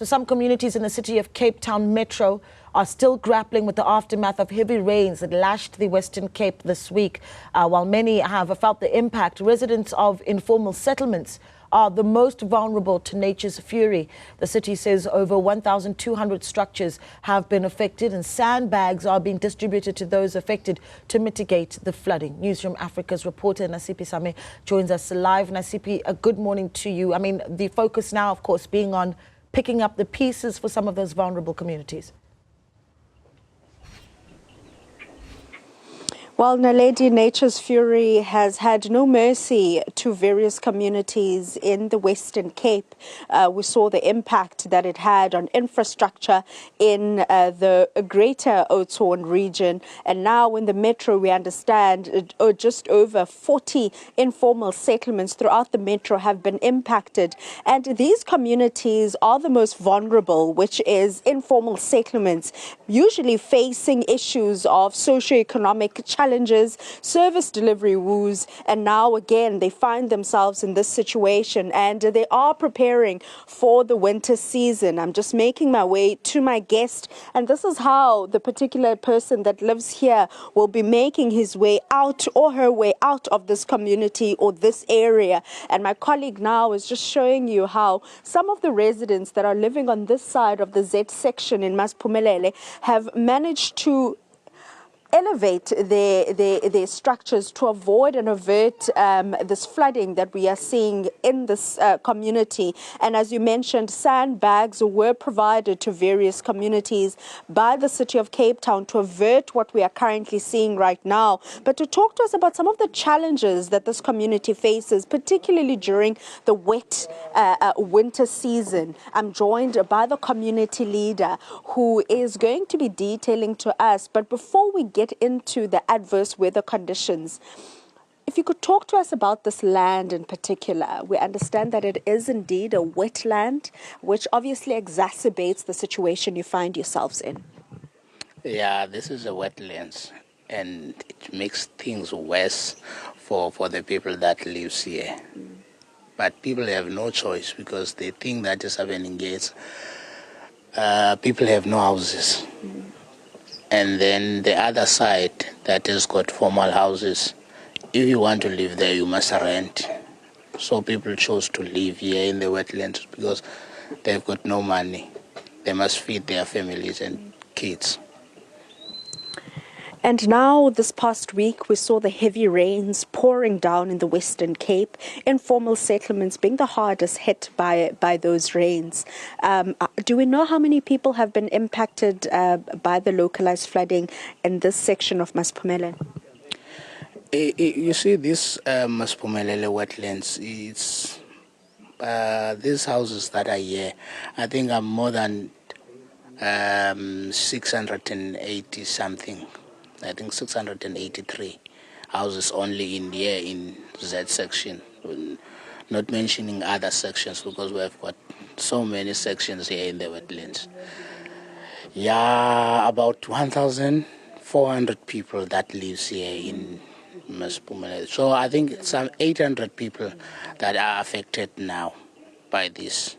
So some communities in the city of Cape Town Metro are still grappling with the aftermath of heavy rains that lashed the Western Cape this week. While many have felt the impact, residents of informal settlements are the most vulnerable to nature's fury. The city says over 1,200 structures have been affected and sandbags are being distributed to those affected to mitigate the flooding. Newzroom Afrika's reporter Nasiphi Same joins us live. Nasiphi, a good morning to you. I mean, the focus now, of course, being on picking up the pieces for some of those vulnerable communities. Well, Naledi, nature's fury has had no mercy to various communities in the Western Cape. We saw the impact that it had on infrastructure in the greater Oudtshoorn region. And now in the metro, we understand just over 40 informal settlements throughout the metro have been impacted. And these communities are the most vulnerable, which is informal settlements, usually facing issues of socioeconomic challenges, service delivery woes, and now again they find themselves in this situation and they are preparing for the winter season. I'm just making my way to my guest, and this is how the particular person that lives here will be making his way out or her way out of this community or this area. And my colleague now is just showing you how some of the residents that are living on this side of the Z section in Masiphumelele have managed to elevate their structures to avoid and avert this flooding that we are seeing in this community. And as you mentioned, sandbags were provided to various communities by the city of Cape Town to avert what we are currently seeing right now. But to talk to us about some of the challenges that this community faces, particularly during the wet winter season, I'm joined by the community leader who is going to be detailing to us. But before we get into the adverse weather conditions, if you could talk to us about this land in particular. We understand that it is indeed a wetland, which obviously exacerbates the situation you find yourselves in. Yeah, this is a wetlands, and it makes things worse for the people that live here. But people have no choice because they think that is happening gates. People have no houses. And then the other side that has got formal houses, if you want to live there, you must rent. So people chose to live here in the wetlands because they've got no money. They must feed their families and kids. And now, this past week, we saw the heavy rains pouring down in the Western Cape, informal settlements being the hardest hit by those rains. Do we know how many people have been impacted by the localized flooding in this section of Masiphumelele? You see, this Masiphumelele wetlands, it's these houses that are here, I think are more than 680 something. I think 683 houses only in here in Z section, not mentioning other sections because we have got so many sections here in the wetlands. Yeah, about 1,400 people that lives here in Masiphumelele. So I think some 800 people that are affected now by this.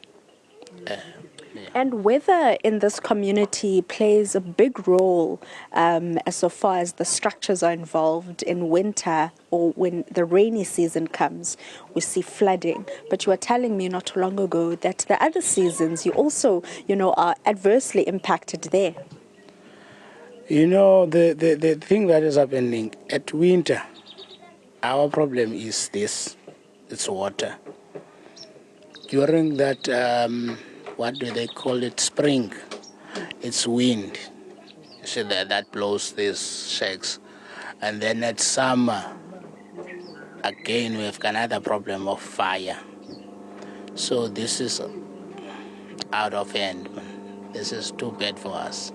And weather in this community plays a big role as so far as the structures are involved in winter or when the rainy season comes, we see flooding. But you were telling me not too long ago that the other seasons you also, are adversely impacted there. The thing that is happening at winter, our problem is this, it's water. During that what do they call it, spring, it's wind. You see that blows these shakes. And then at summer, again we have another problem of fire. So this is out of hand. This is too bad for us.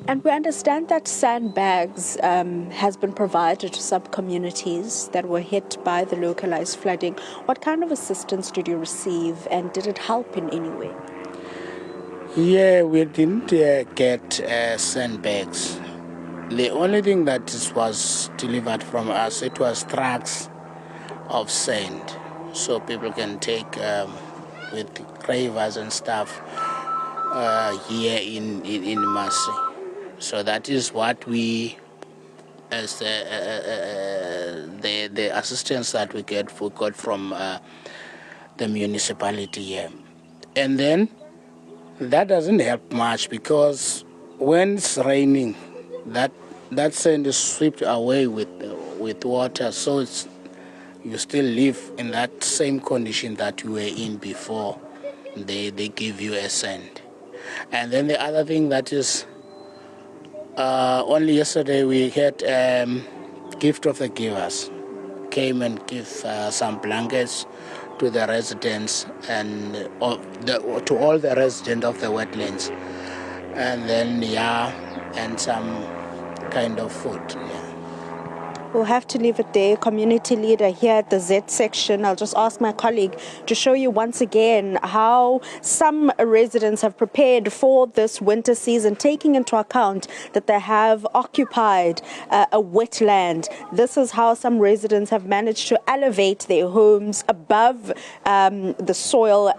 And we understand that sandbags has been provided to some communities that were hit by the localized flooding. What kind of assistance did you receive, and did it help in any way? Yeah, we didn't get sandbags. The only thing that was delivered from us, it was trucks of sand, so people can take with gravers and stuff here in Mercy. So that is what we, as the assistance that we got from the municipality here. And then that doesn't help much because when it's raining, that sand is swept away with water, so you still live in that same condition that you were in before they give you a sand. And then the other thing that is, only yesterday we had gift of the givers came and give some blankets to the residents and to all the residents of the wetlands, and then and some kind of food. Yeah. We'll have to leave it there. Community leader here at the Z section. I'll just ask my colleague to show you once again how some residents have prepared for this winter season, taking into account that they have occupied a wetland. This is how some residents have managed to elevate their homes above the soil